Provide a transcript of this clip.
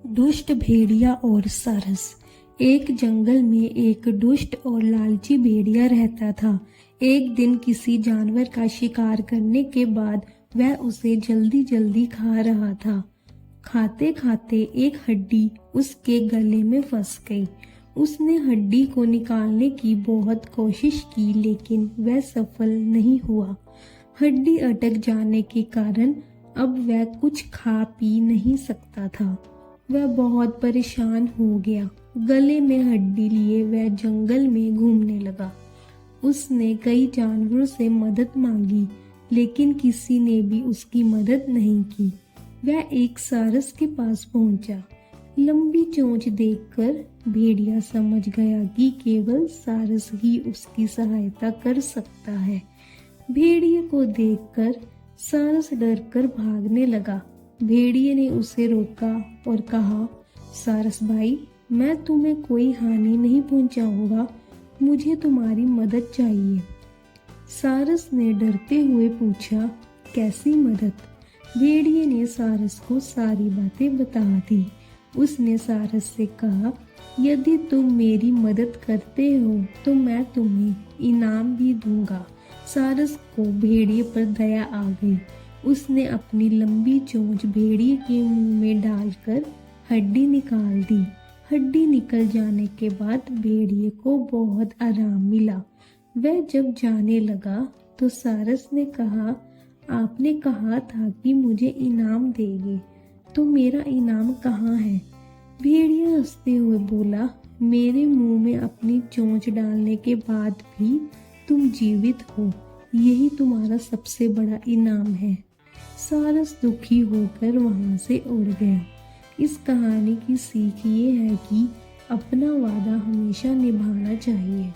दुष्ट भेड़िया और सारस। एक जंगल में एक दुष्ट और लालची भेड़िया रहता था। एक दिन किसी जानवर का शिकार करने के बाद वह उसे जल्दी जल्दी खा रहा था। खाते खाते एक हड्डी उसके गले में फंस गई। उसने हड्डी को निकालने की बहुत कोशिश की, लेकिन वह सफल नहीं हुआ। हड्डी अटक जाने के कारण अब वह कुछ खा पी नहीं सकता था। वह बहुत परेशान हो गया। गले में हड्डी लिए वह जंगल में घूमने लगा। उसने कई जानवरों से मदद मांगी, लेकिन किसी ने भी उसकी मदद नहीं की। वह एक सारस के पास पहुंचा। लंबी चोंच देखकर भेड़िया समझ गया कि केवल सारस ही उसकी सहायता कर सकता है। भेड़िए को देखकर सारस डरकर भागने लगा। भेड़िए ने उसे रोका और कहा, सारस भाई, मैं तुम्हें कोई हानि नहीं पहुंचाऊंगा, मुझे तुम्हारी मदद चाहिए। सारस ने डरते हुए पूछा, कैसी मदद? भेड़िए ने सारस को सारी बातें बता दी। उसने सारस से कहा, यदि तुम मेरी मदद करते हो तो मैं तुम्हें इनाम भी दूंगा। सारस को भेड़िए पर दया आ गई। उसने अपनी लंबी चोंच भेड़िए के मुंह में डालकर हड्डी निकाल दी। हड्डी निकल जाने के बाद भेड़िए को बहुत आराम मिला। वह जब जाने लगा तो सारस ने कहा, आपने कहा था कि मुझे इनाम देंगे, तो मेरा इनाम कहाँ है? भेड़िया हंसते हुए बोला, मेरे मुंह में अपनी चोंच डालने के बाद भी तुम जीवित हो, यही तुम्हारा सबसे बड़ा इनाम है। सारस दुखी होकर वहां से उड़ गया। इस कहानी की सीख ये है कि अपना वादा हमेशा निभाना चाहिए।